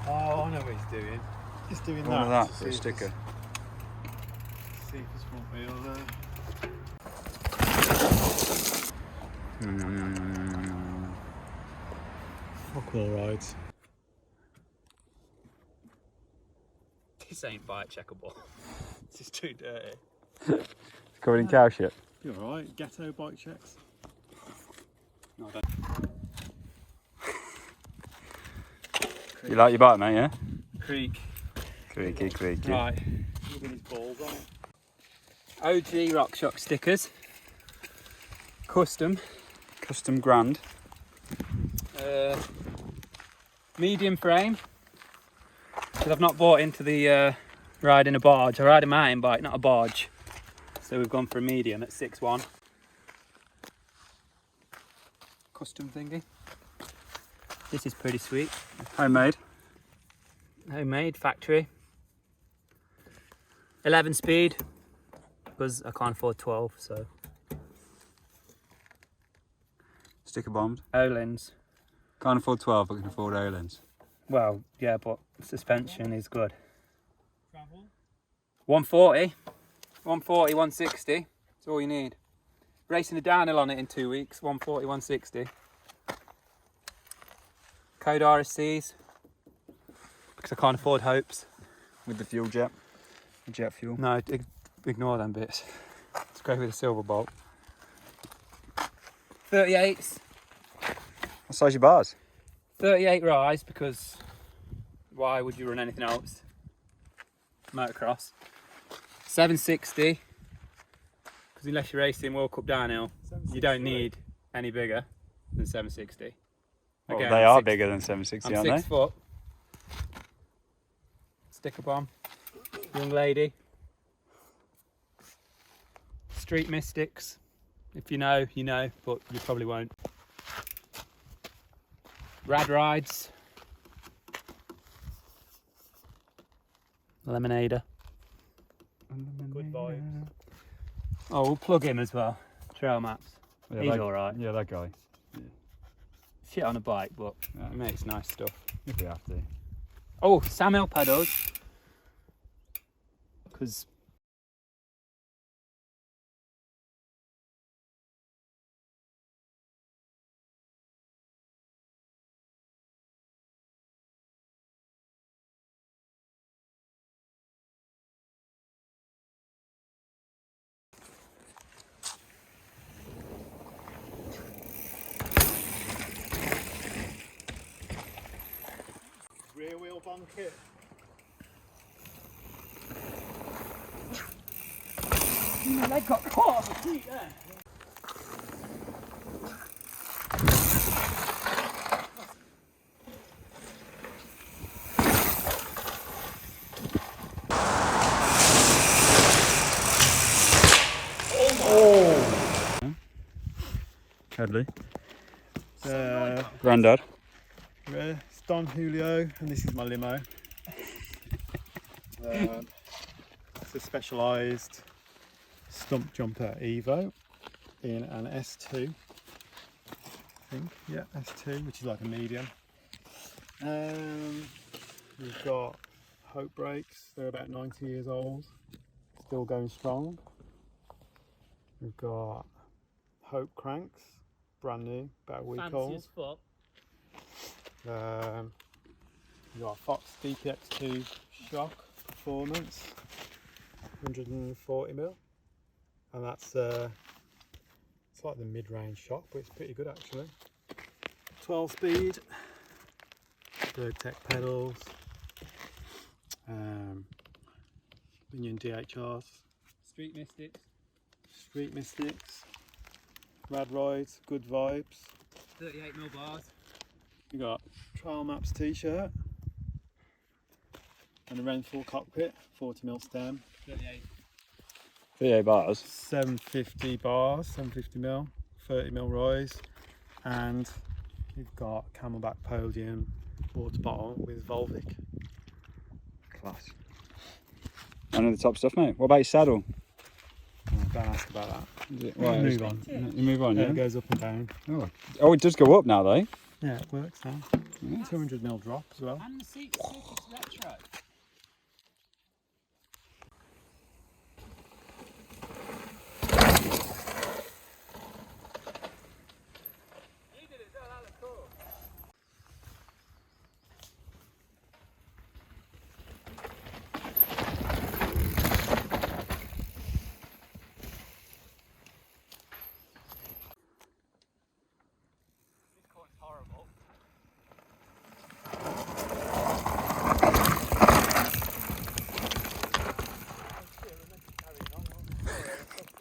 Oh, I know what he's doing. He's doing One of that that for a sticker. See if his front wheel there. Fuck all rides. This ain't bike checkable. This is too dirty. It's covered in cow shit. You alright? Ghetto bike checks. No, I don't. You like your bike, mate, yeah? Creek. Creaky, creaky. Right. Look at his balls on it. OG RockShox stickers. Custom. Custom grand. Medium frame. Because I've not bought into the riding a barge. I ride a mountain bike, not a barge. So we've gone for a medium at 6'1". Custom thingy. This is pretty sweet. Homemade. Homemade, factory. 11 speed, because I can't afford 12, so. Sticker bombed. Olins. Can't afford 12, but can afford Olins. Well, yeah, but suspension is good. 140, 160, that's all you need. Racing a downhill on it in 2 weeks, 140, 160. Code RSCs, because I can't afford Hopes. With the fuel jet. The jet fuel. No, ignore them bits. Let's go with a silver bolt. 38s. What size your bars? 38 rise, because why would you run anything else? Motocross. 760, because unless you're racing World Cup downhill, you don't need any bigger than 760. Well, Again, they I'm are 6 bigger than 760, I'm aren't 6 they? foot. Sticker bomb. Young lady. Street Mystics. If you know, you know, but you probably won't. Rad Rides. Lemonader. Good vibes. Oh, we'll plug him as well. Trailmaps. Yeah, He's that- alright. Yeah, that guy. Shit on a bike, but Yeah. he makes nice stuff. If we have to. Oh, Samuel pedals. Because Rear wheel bomb kit. my leg got caught on the seat there. Headley. Uh, Grandad. It's Don Julio, and this is my limo. It's a specialised stump jumper Evo in an S2, I think. Yeah, S2, which is like a medium. We've got Hope brakes, they're about 90 years old, still going strong. We've got Hope cranks, brand new, about a week old. fuck. We've got Fox DPX2 shock performance, 140mm, and that's it's like the mid-range shock, but it's pretty good actually. 12 speed, Bergtech pedals, Minion DHRs, Street Mystics. Street Mystics, Rad Rides, Good Vibes. 38mm bars. We got Trailmaps t-shirt and a Renthal cockpit, 40mm stem. 38. 38 bars. 750 bars, 750mm, 30mm rise, and you've got Camelback podium water bottle with Volvic. Class. None of the top stuff, mate. What about your saddle? Oh, don't ask about that. Is it, We'll right, move on. You move on, Yeah, yeah? it goes up and down. Oh, it does go up now, though. Yeah, it works now. 200mm drop as well. And the seat's super retro.